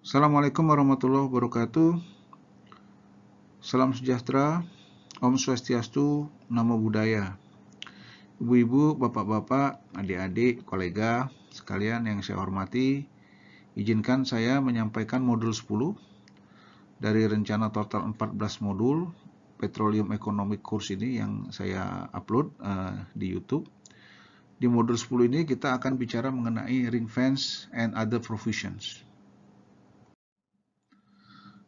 Assalamualaikum warahmatullahi wabarakatuh. Salam sejahtera, Om Swastiastu, Namo Buddhaya. Ibu-ibu, bapak-bapak, adik-adik, kolega, sekalian yang saya hormati, izinkan saya menyampaikan modul 10 dari rencana total 14 modul Petroleum Economic Course ini yang saya upload di YouTube. Di modul 10 ini kita akan bicara mengenai ring fence and other provisions.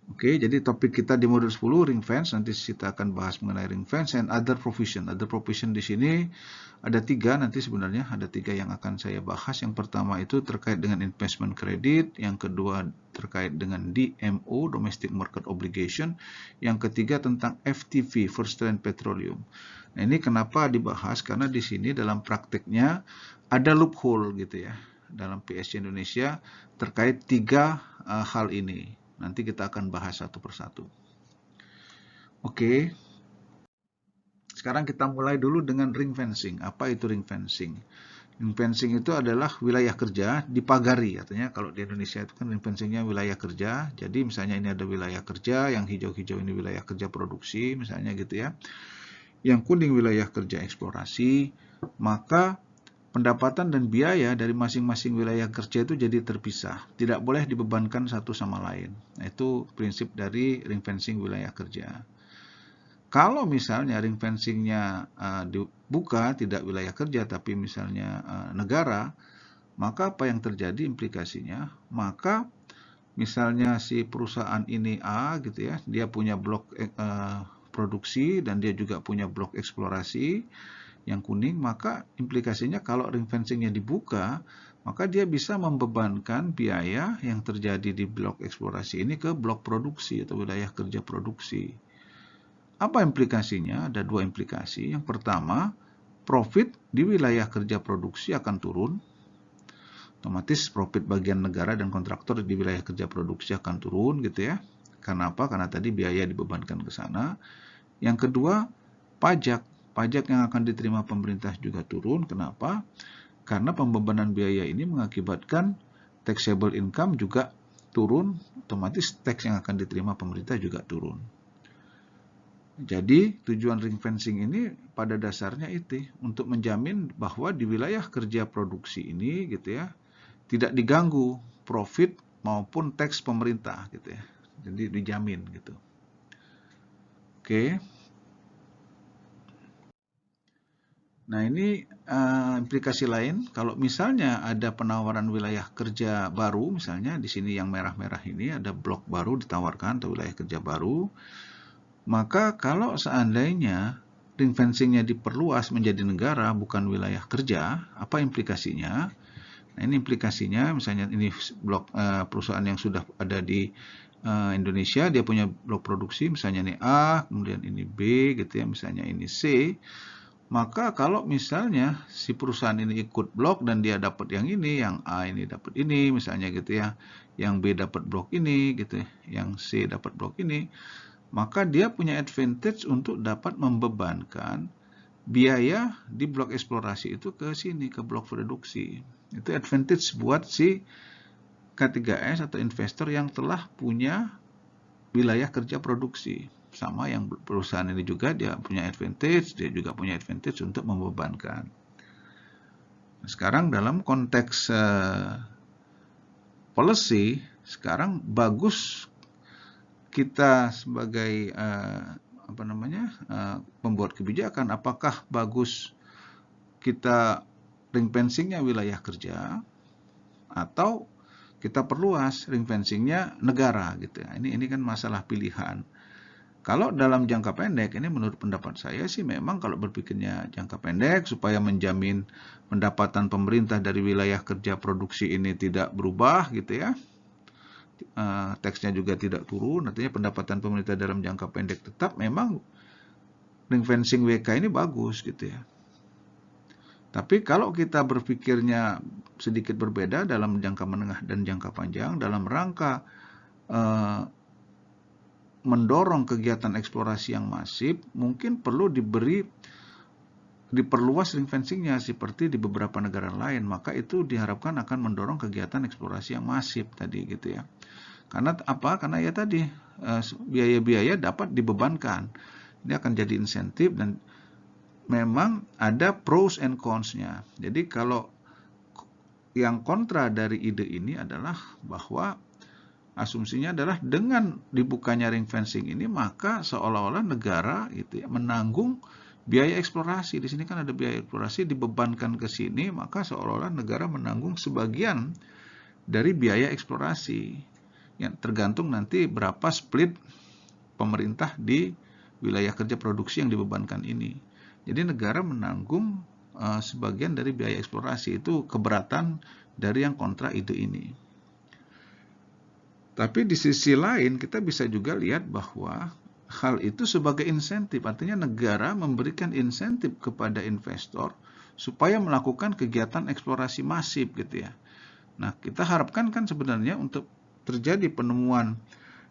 Oke, jadi topik kita di modul 10 ring fence, nanti kita akan bahas mengenai ring fence and other provision. Other provision di sini ada tiga, nanti sebenarnya ada tiga yang akan saya bahas. Yang pertama itu terkait dengan investment credit, yang kedua terkait dengan DMO, domestic market obligation, yang ketiga tentang FTV, first trend petroleum. Nah, ini kenapa dibahas? Karena di sini dalam prakteknya ada loophole gitu ya, dalam PSC Indonesia terkait tiga hal ini. Nanti kita akan bahas satu persatu. Oke, sekarang kita mulai dulu dengan ring fencing. Apa itu ring fencing? Ring fencing itu adalah wilayah kerja dipagari. Artinya kalau di Indonesia itu kan ring fencingnya wilayah kerja. Jadi misalnya ini ada wilayah kerja, yang hijau-hijau ini wilayah kerja produksi, misalnya gitu ya. Yang kuning wilayah kerja eksplorasi, maka pendapatan dan biaya dari masing-masing wilayah kerja itu jadi terpisah. Tidak boleh dibebankan satu sama lain. Nah, itu prinsip dari ring fencing wilayah kerja. Kalau misalnya ring fencingnya dibuka, tidak wilayah kerja, tapi misalnya negara, maka apa yang terjadi implikasinya? Maka misalnya si perusahaan ini A gitu ya, dia punya blok produksi dan dia juga punya blok eksplorasi yang kuning, maka implikasinya kalau ring fencingnya dibuka, maka dia bisa membebankan biaya yang terjadi di blok eksplorasi ini ke blok produksi atau wilayah kerja produksi. Apa implikasinya? Ada dua implikasi. Yang pertama, profit di wilayah kerja produksi akan turun. Otomatis profit bagian negara dan kontraktor di wilayah kerja produksi akan turun gitu ya. Karena apa? Karena tadi biaya dibebankan ke sana. Yang kedua, pajak. Pajak yang akan diterima pemerintah juga turun. Kenapa? Karena pembebanan biaya ini mengakibatkan taxable income juga turun, otomatis tax yang akan diterima pemerintah juga turun. Jadi tujuan ring fencing ini pada dasarnya itu untuk menjamin bahwa di wilayah kerja produksi ini gitu ya, tidak diganggu profit maupun tax pemerintah gitu ya. Jadi dijamin gitu. Oke. Nah, ini implikasi lain. Kalau misalnya ada penawaran wilayah kerja baru, misalnya di sini yang merah-merah ini ada blok baru ditawarkan atau wilayah kerja baru, maka kalau seandainya ring fencingnya diperluas menjadi negara bukan wilayah kerja, apa implikasinya? Nah, ini implikasinya misalnya ini blok perusahaan yang sudah ada di Indonesia, dia punya blok produksi, misalnya ini A, kemudian ini B gitu ya, misalnya ini C. Maka kalau misalnya si perusahaan ini ikut blok dan dia dapat yang ini, yang A ini dapat ini, misalnya gitu ya, yang B dapat blok ini gitu ya, yang C dapat blok ini, maka dia punya advantage untuk dapat membebankan biaya di blok eksplorasi itu ke sini, ke blok produksi. Itu advantage buat si K3S atau investor yang telah punya wilayah kerja produksi. Sama yang perusahaan ini juga dia punya advantage, dia juga punya advantage untuk membebankan. Sekarang dalam konteks policy, sekarang bagus kita sebagai pembuat kebijakan, apakah bagus kita ring fencingnya wilayah kerja atau kita perluas ring fencingnya negara gitu ya. Ini kan masalah pilihan. Kalau dalam jangka pendek, ini menurut pendapat saya sih memang kalau berpikirnya jangka pendek supaya menjamin pendapatan pemerintah dari wilayah kerja produksi ini tidak berubah gitu ya. Teksnya juga tidak turun, artinya pendapatan pemerintah dalam jangka pendek tetap, memang ring fencing WK ini bagus gitu ya. Tapi kalau kita berpikirnya sedikit berbeda dalam jangka menengah dan jangka panjang, dalam rangka mendorong kegiatan eksplorasi yang masif, mungkin perlu diperluas ring fencingnya seperti di beberapa negara lain. Maka itu diharapkan akan mendorong kegiatan eksplorasi yang masif tadi gitu ya. Karena apa? Karena ya tadi biaya-biaya dapat dibebankan. Ini akan jadi insentif dan memang ada pros and cons-nya. Jadi kalau yang kontra dari ide ini adalah bahwa asumsinya adalah dengan dibukanya ring fencing ini maka seolah-olah negara itu ya menanggung biaya eksplorasi. Di sini kan ada biaya eksplorasi dibebankan ke sini, maka seolah-olah negara menanggung sebagian dari biaya eksplorasi. Yang tergantung nanti berapa split pemerintah di wilayah kerja produksi yang dibebankan ini. Jadi negara menanggung sebagian dari biaya eksplorasi. Itu keberatan dari yang kontra ide ini. Tapi di sisi lain kita bisa juga lihat bahwa hal itu sebagai insentif. Artinya negara memberikan insentif kepada investor supaya melakukan kegiatan eksplorasi masif gitu ya. Nah, kita harapkan kan sebenarnya untuk terjadi penemuan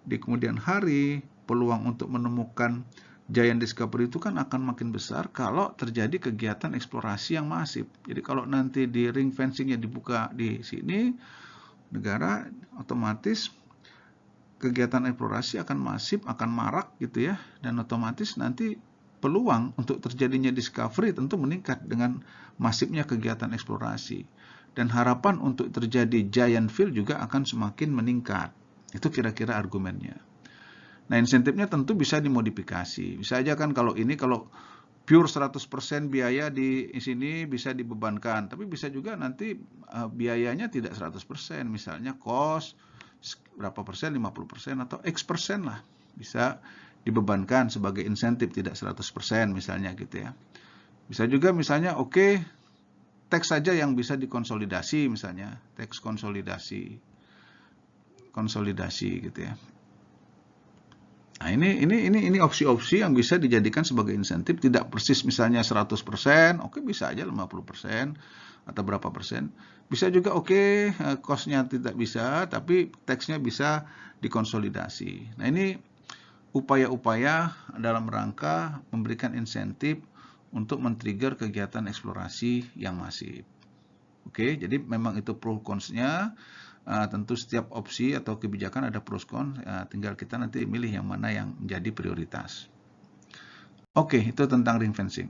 di kemudian hari, peluang untuk menemukan giant discovery itu kan akan makin besar kalau terjadi kegiatan eksplorasi yang masif. Jadi kalau nanti di ring fencingnya dibuka di sini, negara otomatis kegiatan eksplorasi akan masif, akan marak gitu ya, dan otomatis nanti peluang untuk terjadinya discovery tentu meningkat dengan masifnya kegiatan eksplorasi. Dan harapan untuk terjadi giant field juga akan semakin meningkat. Itu kira-kira argumennya. Nah, insentifnya tentu bisa dimodifikasi. Bisa aja kan kalau pure 100% biaya di sini bisa dibebankan, tapi bisa juga nanti biayanya tidak 100%, misalnya cost berapa persen, 50% atau X% lah, bisa dibebankan sebagai insentif, tidak 100% misalnya gitu ya. Bisa juga misalnya oke, teks saja yang bisa dikonsolidasi, misalnya teks konsolidasi gitu ya. Nah, ini opsi-opsi yang bisa dijadikan sebagai insentif, tidak persis misalnya 100%, oke bisa aja 50% atau berapa persen. Bisa juga oke, cost-nya tidak bisa, tapi teksnya bisa dikonsolidasi. Nah, ini upaya-upaya dalam rangka memberikan insentif untuk men-trigger kegiatan eksplorasi yang masif. Oke, jadi memang itu pro cons-nya. Tentu setiap opsi atau kebijakan ada pros cons, tinggal kita nanti milih yang mana yang menjadi prioritas. Oke, itu tentang ring fencing.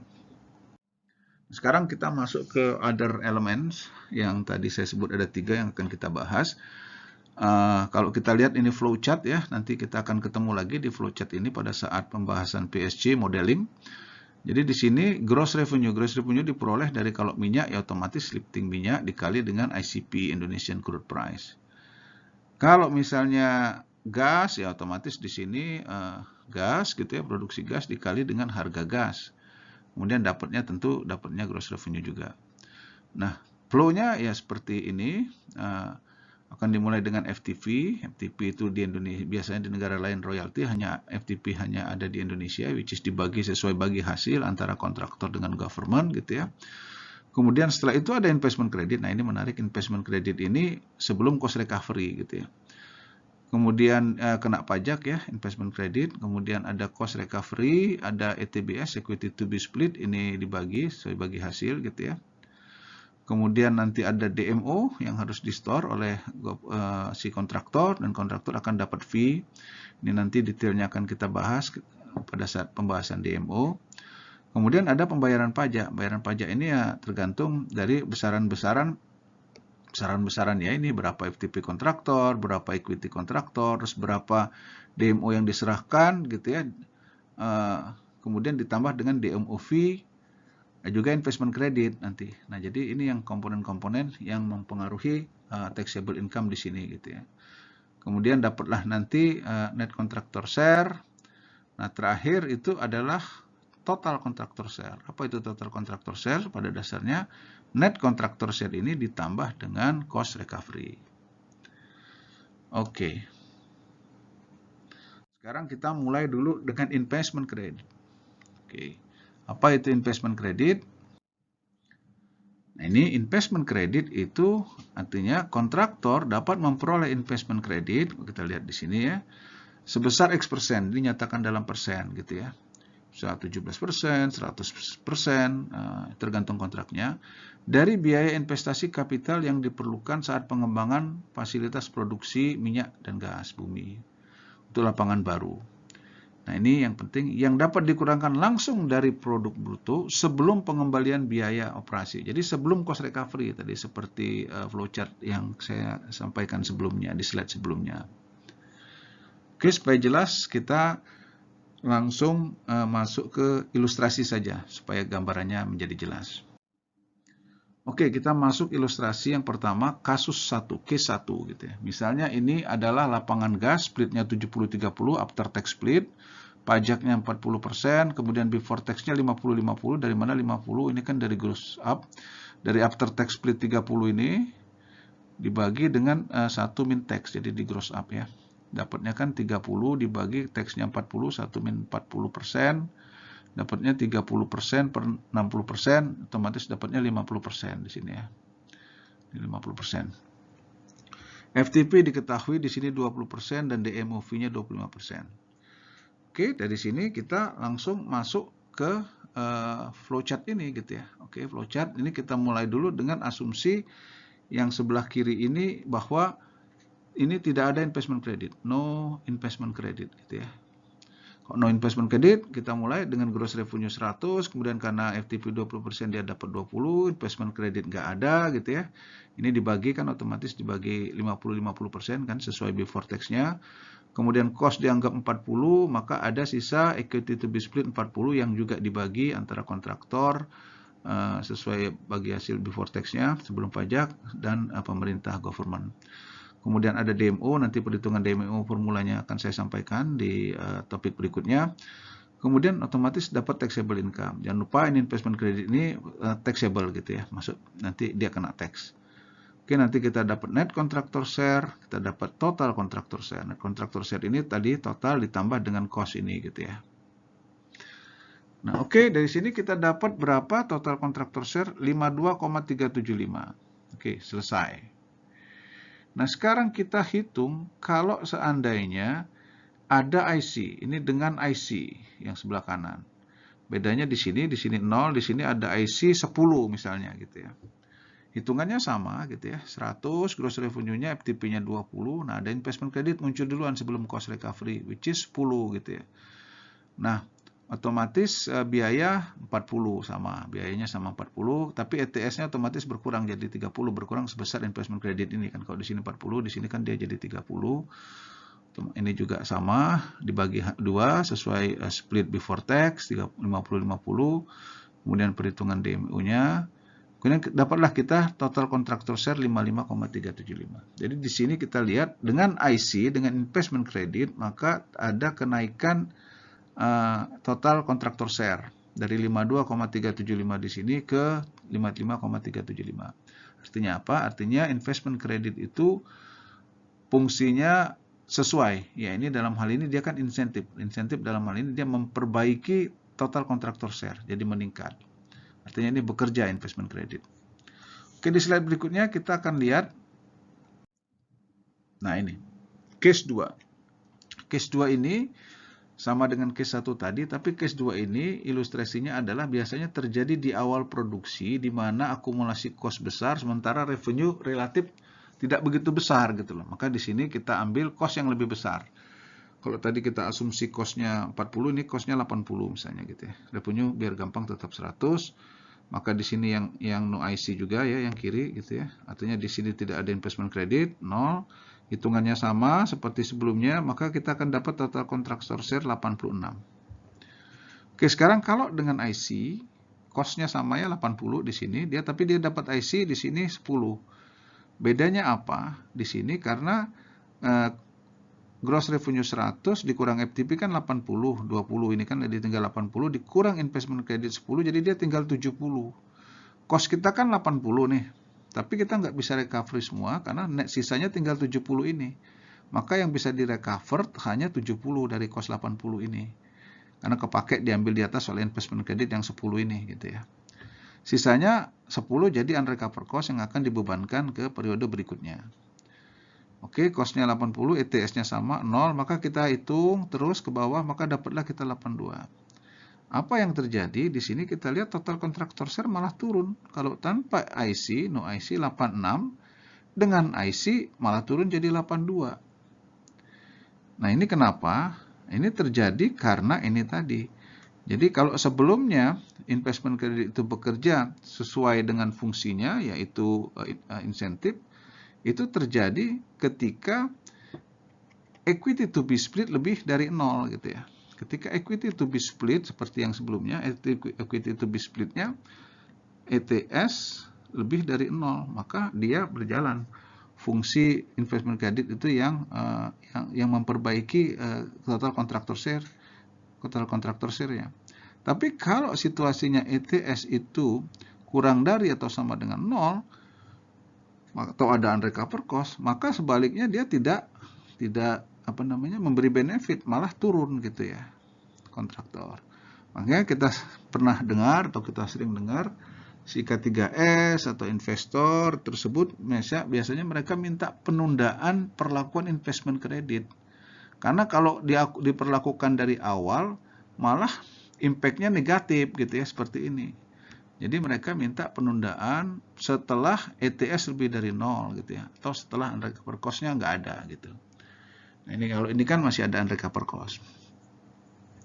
Sekarang kita masuk ke other elements yang tadi saya sebut ada 3 yang akan kita bahas. Kalau kita lihat ini flowchart ya, nanti kita akan ketemu lagi di flowchart ini pada saat pembahasan PSG modeling. Jadi di sini gross revenue diperoleh dari kalau minyak ya otomatis lifting minyak dikali dengan ICP Indonesian Crude Price. Kalau misalnya gas ya otomatis di sini gas gitu ya, produksi gas dikali dengan harga gas. Kemudian dapatnya gross revenue juga. Nah, flow-nya ya seperti ini. Akan dimulai dengan FTP. FTP itu di Indonesia, biasanya di negara lain royalti, FTP hanya ada di Indonesia, which is dibagi sesuai bagi hasil antara kontraktor dengan government gitu ya. Kemudian setelah itu ada investment credit. Nah, ini menarik, investment credit ini sebelum cost recovery gitu ya. Kemudian kena pajak ya, investment credit, kemudian ada cost recovery, ada ETBS, equity to be split, ini dibagi sesuai bagi hasil gitu ya. Kemudian nanti ada DMO yang harus di-store oleh si kontraktor, dan kontraktor akan dapat fee. Ini nanti detailnya akan kita bahas pada saat pembahasan DMO. Kemudian ada pembayaran pajak. Pembayaran pajak ini ya tergantung dari besaran-besaran ya, ini berapa FTP kontraktor, berapa equity kontraktor, terus berapa DMO yang diserahkan gitu ya. Kemudian ditambah dengan DMO fee, juga investment credit nanti. Nah, jadi ini yang komponen-komponen yang mempengaruhi taxable income di sini gitu ya. Kemudian dapatlah nanti net contractor share. Nah, terakhir itu adalah total contractor share. Apa itu total contractor share? Pada dasarnya net contractor share ini ditambah dengan cost recovery. Oke. Sekarang kita mulai dulu dengan investment credit. Oke. Apa itu investment credit? Nah, ini investment credit itu artinya kontraktor dapat memperoleh investment credit, kita lihat di sini ya, sebesar X%, dinyatakan dalam persen gitu ya. bisa 17%, 100%, tergantung kontraknya, dari biaya investasi kapital yang diperlukan saat pengembangan fasilitas produksi minyak dan gas bumi untuk lapangan baru. Nah, ini yang penting, yang dapat dikurangkan langsung dari produk bruto sebelum pengembalian biaya operasi. Jadi sebelum cost recovery tadi, seperti flowchart yang saya sampaikan sebelumnya, di slide sebelumnya. Oke, supaya jelas, kita langsung masuk ke ilustrasi saja, supaya gambarannya menjadi jelas. Oke, kita masuk ilustrasi yang pertama, kasus 1, case 1 gitu ya. Misalnya ini adalah lapangan gas, splitnya 70-30, after tax split, pajaknya 40%, kemudian before tax-nya 50-50, dari mana 50? Ini kan dari gross up, dari after tax split 30 ini, dibagi dengan 1 min tax, jadi di gross up ya. Dapatnya kan 30 dibagi tax-nya 40, 1 min 40%, dapatnya 30% per 60%, otomatis dapatnya 50% di sini ya. 50%. FTP diketahui di sini 20% dan DMOV-nya 25%. Oke, dari sini kita langsung masuk ke flowchart ini gitu ya. Oke, flowchart ini kita mulai dulu dengan asumsi yang sebelah kiri ini bahwa ini tidak ada investment credit, no investment credit gitu ya. No investment credit, kita mulai dengan gross revenue 100, kemudian karena FTP 20% dia dapat 20, investment credit nggak ada gitu ya. Ini dibagi kan otomatis dibagi 50-50% kan sesuai before tax-nya. Kemudian cost dianggap 40, maka ada sisa equity to be split 40 yang juga dibagi antara kontraktor sesuai bagi hasil before tax-nya sebelum pajak dan pemerintah government. Kemudian ada DMO, nanti perhitungan DMO formulanya akan saya sampaikan di topik berikutnya. Kemudian otomatis dapat taxable income. Jangan lupa ini investment credit ini taxable gitu ya, masuk nanti dia kena tax. Oke, nanti kita dapat net contractor share, kita dapat total contractor share. Net contractor share ini tadi total ditambah dengan cost ini gitu ya. Nah, oke, dari sini kita dapat berapa total contractor share? 52,375. Oke, selesai. Nah, sekarang kita hitung kalau seandainya ada IC, ini dengan IC yang sebelah kanan. Bedanya di sini 0, di sini ada IC 10 misalnya gitu ya. Hitungannya sama gitu ya, 100, gross revenue-nya, FTP-nya 20, nah ada investment credit muncul duluan sebelum cost recovery, which is 10 gitu ya. Nah, otomatis biaya 40 sama, biayanya sama 40, tapi ETS-nya otomatis berkurang jadi 30, berkurang sebesar investment credit ini kan. Kalau di sini 40, di sini kan dia jadi 30. Ini juga sama, dibagi 2 sesuai split before tax 50-50, kemudian perhitungan DMU-nya. Kemudian dapatlah kita total contractor share 55,375. Jadi di sini kita lihat dengan IC, dengan investment credit, maka ada kenaikan total kontraktor share dari 52,375 di sini ke 55,375. Artinya apa? Artinya investment credit itu fungsinya sesuai. Ya, ini dalam hal ini dia kan insentif. Insentif dalam hal ini dia memperbaiki total kontraktor share, jadi meningkat. Artinya ini bekerja investment credit. Oke, di slide berikutnya kita akan lihat. Nah, ini case 2. Case 2 ini sama dengan case 1 tadi, tapi case 2 ini ilustrasinya adalah biasanya terjadi di awal produksi, di mana akumulasi cost besar, sementara revenue relatif tidak begitu besar gitu loh. Maka di sini kita ambil cost yang lebih besar. Kalau tadi kita asumsi cost-nya 40, ini cost-nya 80 misalnya gitu ya. Revenue biar gampang tetap 100. Maka di sini yang no IC juga ya, yang kiri gitu ya. Artinya di sini tidak ada investment credit, 0. Hitungannya sama seperti sebelumnya, maka kita akan dapat total contractor share 86. Oke, sekarang kalau dengan IC, cost-nya sama ya 80 di sini, tapi dia dapat IC di sini 10. Bedanya apa? Di sini karena gross revenue 100 dikurang FTP kan 80, 20 ini kan jadi tinggal 80, dikurang investment credit 10, jadi dia tinggal 70. Cost kita kan 80 nih. Tapi kita nggak bisa recovery semua karena net sisanya tinggal 70 ini. Maka yang bisa direcover hanya 70 dari cost 80 ini. Karena kepake diambil di atas oleh investment credit yang 10 ini gitu ya. Sisanya 10 jadi unrecovered cost yang akan dibebankan ke periode berikutnya. Oke, cost-nya 80, ETS-nya sama 0, maka kita hitung terus ke bawah, maka dapatlah kita 82. Apa yang terjadi? Di sini kita lihat total kontraktor share malah turun. Kalau tanpa IC, no IC 86, dengan IC malah turun jadi 82. Nah, ini kenapa? Ini terjadi karena ini tadi. Jadi kalau sebelumnya investment credit itu bekerja sesuai dengan fungsinya, yaitu insentif, itu terjadi ketika equity to be split lebih dari 0 gitu ya. Ketika equity to be split seperti yang sebelumnya, equity to be splitnya ETS lebih dari 0, maka dia berjalan. Fungsi investment credit itu yang memperbaiki total contractor share ya. Tapi kalau situasinya ETS itu kurang dari atau sama dengan 0 atau ada unrecovered cost, maka sebaliknya dia tidak memberi benefit, malah turun gitu ya kontraktor. Makanya kita pernah dengar atau kita sering dengar si K3S atau investor tersebut biasanya mereka minta penundaan perlakuan investment credit. Karena kalau diperlakukan dari awal malah impact-nya negatif gitu ya, seperti ini. Jadi mereka minta penundaan setelah ETS lebih dari 0 gitu ya, atau setelah unrecovered cost-nya nggak ada gitu. Nah, kalau ini kan masih ada unrecovered cost.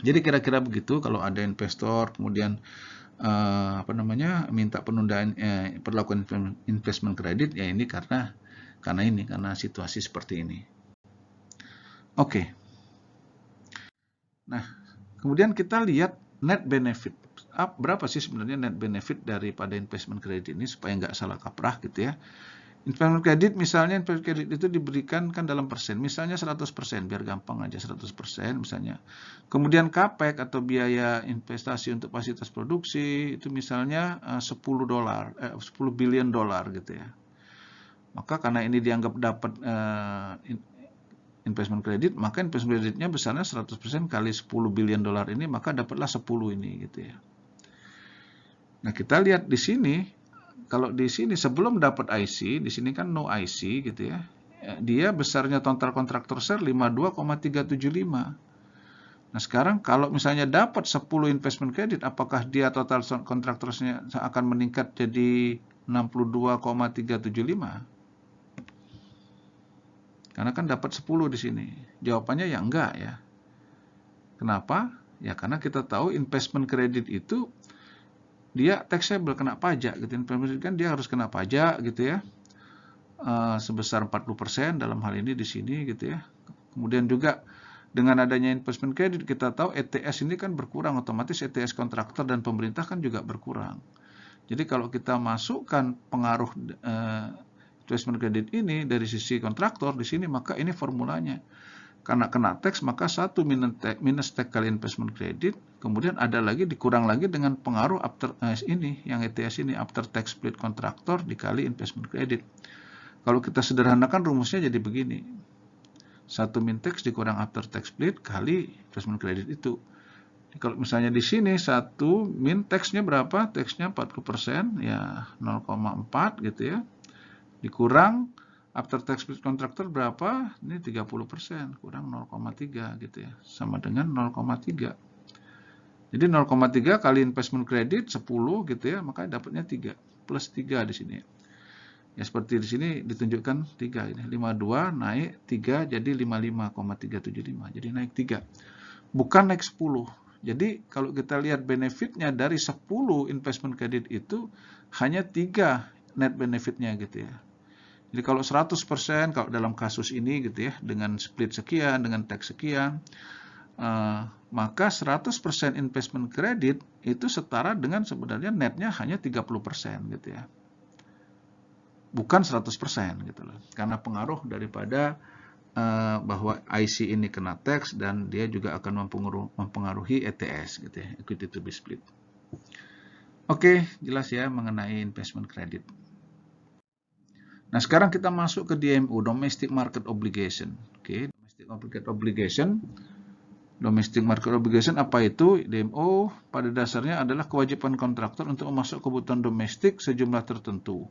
Jadi kira-kira begitu kalau ada investor kemudian minta penundaan perlakuan investment credit, ya ini karena situasi seperti ini. Oke. Nah, kemudian kita lihat net benefit. Berapa sih sebenarnya net benefit daripada investment credit ini supaya nggak salah kaprah gitu ya. Investment credit misalnya, investment credit itu diberikan kan dalam persen, misalnya 100%, biar gampang aja 100% misalnya. Kemudian CAPEX atau biaya investasi untuk fasilitas produksi itu misalnya $10 billion gitu ya. Maka karena ini dianggap dapat investment credit, maka investment creditnya besarnya 100% kali $10 billion ini, maka dapatlah 10 ini gitu ya. Nah, kita lihat di sini. Kalau di sini sebelum dapat IC, di sini kan no IC gitu ya. Dia besarnya total kontraktor share 52,375. Nah, sekarang kalau misalnya dapat 10 investment credit, apakah dia total kontraktor share akan meningkat jadi 62,375? Karena kan dapat 10 di sini. Jawabannya ya enggak ya. Kenapa? Ya karena kita tahu investment credit itu dia taxable, kena pajak gitu. Investment kan dia harus kena pajak gitu ya, sebesar 40% dalam hal ini di sini gitu ya. Kemudian juga dengan adanya investment credit kita tahu ETS ini kan berkurang, otomatis ETS kontraktor dan pemerintah kan juga berkurang. Jadi kalau kita masukkan pengaruh investment credit ini dari sisi kontraktor di sini, maka ini formulanya. Karena kena tax, maka 1 minus tax kali investment credit, kemudian ada lagi dikurang lagi dengan pengaruh after ini, yang ETS ini, after tax split kontraktor dikali investment credit. Kalau kita sederhanakan rumusnya jadi begini. 1 min tax dikurang after tax split kali investment credit itu. Kalau misalnya di sini 1 min tax-nya berapa? Tax-nya 40%, ya 0,4 gitu ya. Dikurang after tax split kontraktor berapa? Ini 30%, kurang 0,3 gitu ya. Sama dengan 0,3. Jadi 0,3 kali investment credit 10 gitu ya, maka dapatnya 3 plus 3 di sini. Ya seperti di sini ditunjukkan 3 ini. 52 naik 3 jadi 55,375. Jadi naik 3. Bukan naik 10. Jadi kalau kita lihat benefitnya dari 10 investment credit itu hanya 3 net benefitnya gitu ya. Jadi kalau 100% kalau dalam kasus ini gitu ya, dengan split sekian, dengan tax sekian, maka 100% investment credit itu setara dengan sebenarnya netnya hanya 30% gitu ya. Bukan 100% gitu loh. Karena pengaruh daripada bahwa IC ini kena tax dan dia juga akan mempengaruhi ETS gitu ya, equity to be split. Oke, jelas ya mengenai investment credit. Nah, sekarang kita masuk ke DMO, Domestic Market Obligation. Oke, Domestic Market Obligation. Domestic Market Obligation apa itu? DMO pada dasarnya adalah kewajiban kontraktor untuk memasok kebutuhan domestik sejumlah tertentu.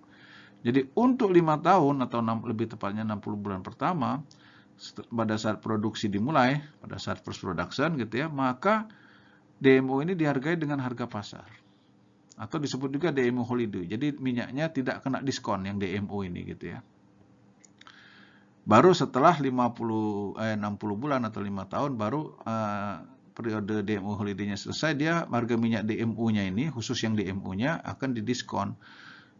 Jadi untuk 5 tahun atau lebih tepatnya 60 bulan pertama, pada saat produksi dimulai, pada saat first production gitu ya, maka DMO ini dihargai dengan harga pasar. Atau disebut juga DMO holiday. Jadi minyaknya tidak kena diskon yang DMO ini gitu ya. Baru setelah 60 bulan atau 5 tahun baru periode DMO holiday-nya selesai, dia harga minyak DMO-nya ini, khusus yang DMO-nya akan didiskon.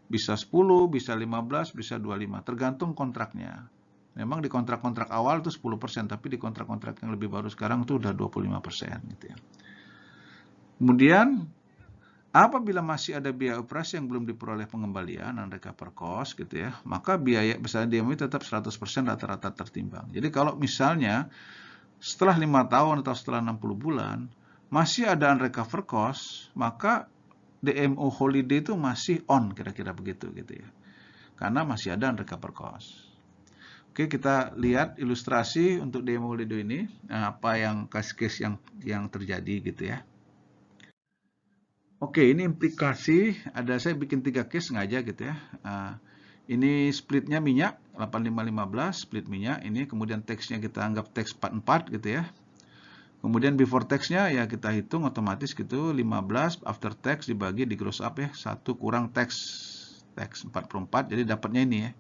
Bisa 10, bisa 15, bisa 25, tergantung kontraknya. Memang di kontrak-kontrak awal itu 10%, tapi di kontrak-kontrak yang lebih baru sekarang itu udah 25% gitu ya. Kemudian apabila masih ada biaya operasi yang belum diperoleh pengembalian dan recover cost gitu ya, maka biaya besar DMO tetap 100% rata-rata tertimbang. Jadi kalau misalnya setelah 5 tahun atau setelah 60 bulan masih ada unrecover cost, maka DMO holiday itu masih on, kira-kira begitu gitu ya. Karena masih ada unrecover cost. Oke, kita lihat ilustrasi untuk DMO holiday ini, apa yang case-case yang terjadi gitu ya. Oke, ini implikasi, saya bikin 3 case sengaja gitu ya. Ini splitnya minyak, 85-15, split minyak. Ini kemudian teksnya kita anggap teks 44 gitu ya. Kemudian before tax-nya ya kita hitung otomatis gitu, 15 after tax dibagi di gross up ya, 1 kurang tax 44, jadi dapatnya ini ya.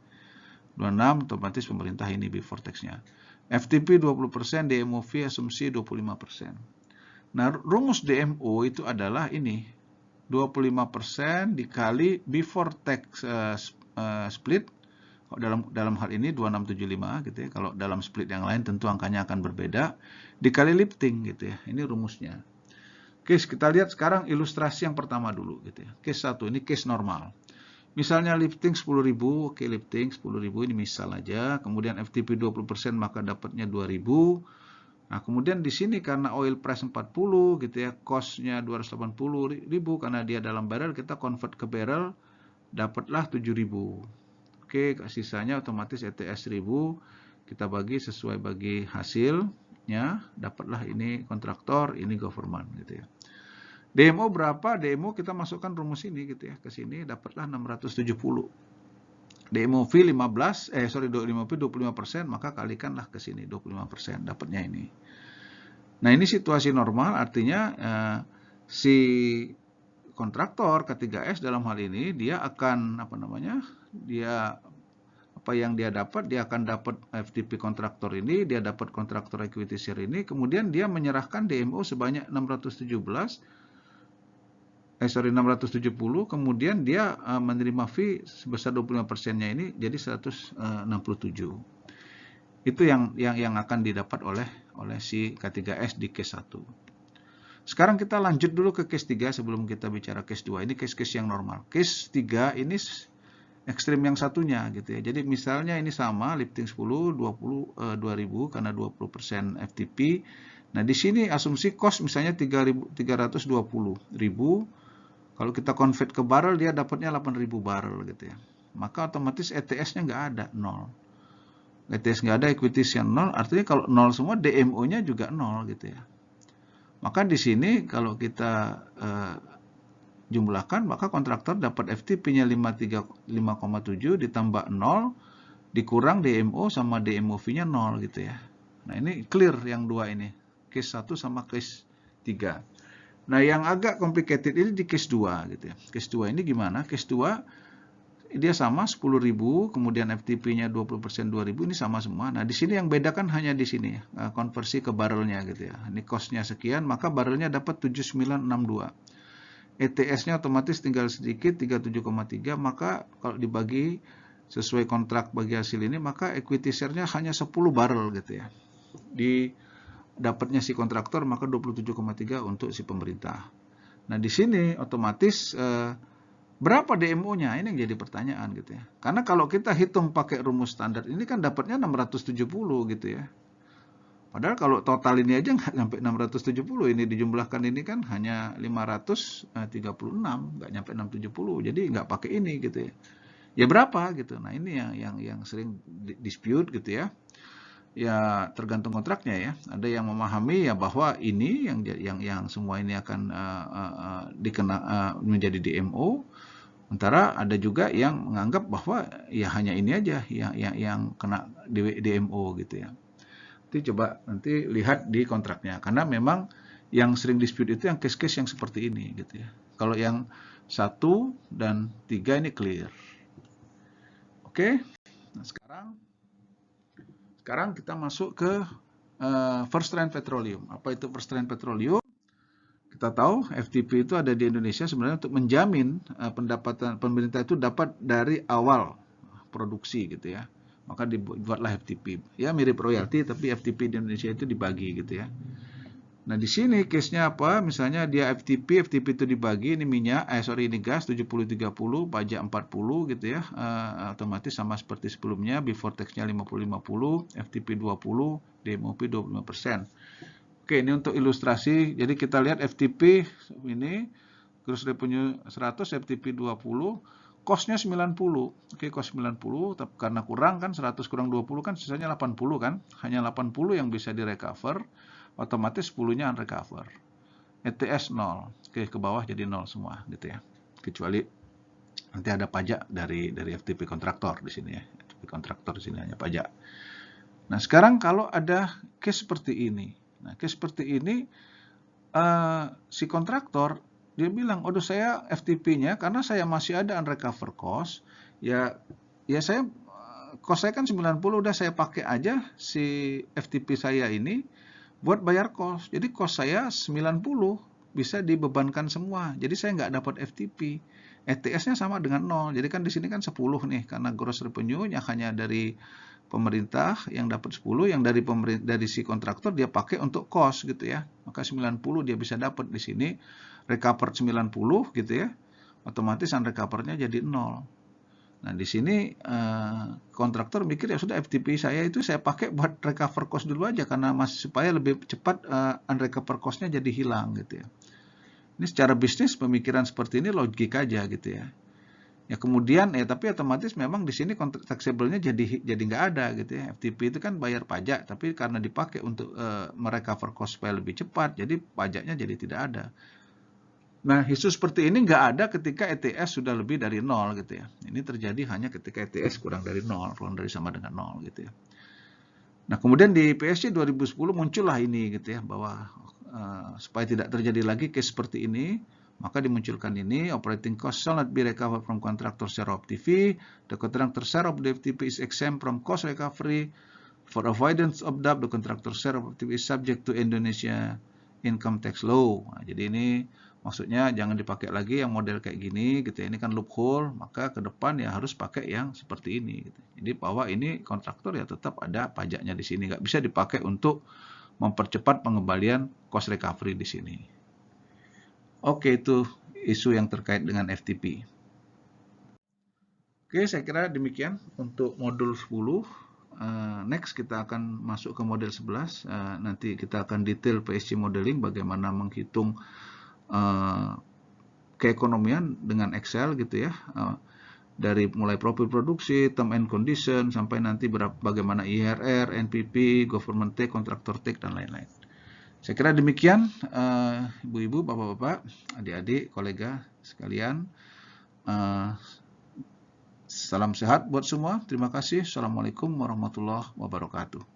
26 otomatis pemerintah ini before tax-nya. FTP 20%, DMO fee asumsi 25%. Nah, rumus DMO itu adalah ini, 25% dikali before tax split. Dalam hal ini 2675 gitu ya. Kalau dalam split yang lain tentu angkanya akan berbeda. Dikali lifting gitu ya. Ini rumusnya. Case kita lihat sekarang ilustrasi yang pertama dulu gitu ya. Case 1 ini case normal. Misalnya lifting 10.000, oke lifting 10.000 ini misal aja. Kemudian FTP 20% maka dapatnya 2.000. Nah, kemudian di sini karena oil price 40 gitu ya, cost-nya 280.000 karena dia dalam barrel, kita convert ke barrel dapatlah 7.000. Oke, sisanya otomatis ETS 1000 kita bagi sesuai bagi hasilnya, dapatlah ini kontraktor, ini government gitu ya. DMO berapa? DMO kita masukkan rumus ini gitu ya, ke sini dapatlah 670. DMO fee 25%, maka kalikanlah ke sini 25%, dapatnya ini. Nah, ini situasi normal, artinya si kontraktor K3S dalam hal ini dia akan apa yang dia dapat, dia akan dapat FTP kontraktor ini, dia dapat kontraktor equity share ini, kemudian dia menyerahkan DMO sebanyak 670, kemudian dia menerima fee sebesar 25%-nya ini jadi 167. Itu yang akan didapat oleh si K3S di case 1. Sekarang kita lanjut dulu ke case 3 sebelum kita bicara case 2. Ini case-case yang normal. Case 3 ini ekstrim yang satunya gitu ya. Jadi misalnya ini sama lifting 10, 2.000 karena 20% FTP. Nah, di sini asumsi cost misalnya 320.000. Kalau kita convert ke barrel dia dapatnya 8.000 barrel gitu ya. Maka otomatis ETS-nya nggak ada, 0. ETS nggak ada, equity share 0, artinya kalau 0 semua DMO-nya juga 0 gitu ya. Maka di sini kalau kita jumlahkan, maka kontraktor dapat FTP-nya 5,7 ditambah 0, dikurang DMO sama DMO fee-nya 0 gitu ya. Nah, ini clear yang dua ini. Case 1 sama case 3. Nah, yang agak complicated ini di case 2 gitu ya. Case 2 ini gimana? Case 2 dia sama 10.000, kemudian FTP-nya 20% 2.000, ini sama semua. Nah, di sini yang bedakan hanya di sini, konversi ke barrelnya gitu ya. Ini cost-nya sekian, maka barrelnya dapat 7962. ETS-nya otomatis tinggal sedikit, 37,3, maka kalau dibagi sesuai kontrak bagi hasil ini, maka equity share-nya hanya 10 barrel gitu ya. Di dapatnya si kontraktor, maka 27,3 untuk si pemerintah. Nah, di sini otomatis berapa DMO-nya? Ini yang jadi pertanyaan gitu ya. Karena kalau kita hitung pakai rumus standar ini kan dapatnya 670 gitu ya. Padahal kalau total ini aja nggak sampai 670, ini dijumlahkan ini kan hanya 536, nggak nyampe 670, jadi nggak pakai ini gitu ya. Ya berapa gitu. Nah, ini yang sering dispute gitu ya. Ya tergantung kontraknya ya. Ada yang memahami ya bahwa ini yang semua ini akan menjadi DMO. Sementara ada juga yang menganggap bahwa ya hanya ini aja yang kena DMO gitu ya. Itu coba nanti lihat di kontraknya, karena memang yang sering dispute itu yang case-case yang seperti ini gitu ya. Kalau yang 1 dan 3 ini clear. Oke. Nah, sekarang kita masuk ke first trend petroleum. Apa itu first trend petroleum? Kita tahu FTP itu ada di Indonesia sebenarnya untuk menjamin pendapatan pemerintah itu dapat dari awal produksi gitu ya. Maka dibuatlah FTP. Ya mirip royalti tapi FTP di Indonesia itu dibagi gitu ya. Nah di sini case-nya apa? Misalnya dia FTP itu dibagi, ini minyak, ini gas 70-30, pajak 40 gitu ya. Otomatis sama seperti sebelumnya, before tax-nya 50-50, FTP 20, DMOP 25%. Oke, ini untuk ilustrasi. Jadi kita lihat FTP ini, gross revenue 100, FTP 20, cost-nya 90. Oke, cost 90, tapi karena kurang kan, 100 kurang 20 kan, sisanya 80 kan. Hanya 80 yang bisa direcover, otomatis 10-nya unrecover. ETS 0. Oke, ke bawah jadi 0 semua gitu ya. Kecuali nanti ada pajak dari FTP kontraktor di sini ya. FTP kontraktor di sini hanya pajak. Nah, sekarang kalau ada case seperti ini. Nah, case seperti ini si kontraktor dia bilang, "Aduh, saya FTP-nya karena saya masih ada unrecover cost, ya saya cost saya kan 90 udah saya pakai aja si FTP saya ini buat bayar cost. Jadi cost saya 90 bisa dibebankan semua. Jadi saya nggak dapat FTP. ETS-nya sama dengan 0. Jadi kan di sini kan 10 nih karena gross revenue-nya hanya dari pemerintah yang dapat 10, yang dari si kontraktor dia pakai untuk cost gitu ya. Maka 90 dia bisa dapat di sini, recover 90 gitu ya. Otomatis unrecover-nya jadi 0. Nah, di sini kontraktor mikir ya sudah FTP saya itu saya pakai buat recover cost dulu aja karena masih supaya lebih cepat unrecover cost-nya jadi hilang gitu ya. Ini secara bisnis pemikiran seperti ini logik aja gitu ya. Ya kemudian ya tapi otomatis memang di sini taxable-nya jadi nggak ada gitu ya. FTP itu kan bayar pajak tapi karena dipakai untuk merecover cost supaya lebih cepat jadi pajaknya jadi tidak ada. Nah, isu seperti ini nggak ada ketika ETS sudah lebih dari 0 gitu ya. Ini terjadi hanya ketika ETS kurang dari 0, kurang dari sama dengan 0 gitu ya. Nah, kemudian di PSG 2010 muncullah ini gitu ya, bahwa supaya tidak terjadi lagi case seperti ini, maka dimunculkan ini, operating cost shall not be recovered from contractor share of FTP, the contractor share of the FTP is exempt from cost recovery, for avoidance of doubt, the contractor share of FTP is subject to Indonesia income tax law. Nah, jadi ini maksudnya jangan dipakai lagi yang model kayak gini gitu ya. Ini kan loophole, maka ke depan ya harus pakai yang seperti ini gitu. Jadi bahwa ini kontraktor ya tetap ada pajaknya di sini, nggak bisa dipakai untuk mempercepat pengembalian cost recovery di sini. Oke, itu isu yang terkait dengan FTP. Oke, saya kira demikian untuk modul 10. Next kita akan masuk ke model 11. Nanti kita akan detail PSG modeling, bagaimana menghitung keekonomian dengan Excel gitu ya, dari mulai profil produksi, term and condition, sampai nanti bagaimana IRR, NPP, government take, contractor take, dan lain-lain. Saya kira demikian, ibu-ibu, bapak-bapak, adik-adik, kolega sekalian. Salam sehat buat semua. Terima kasih. Assalamualaikum warahmatullahi wabarakatuh.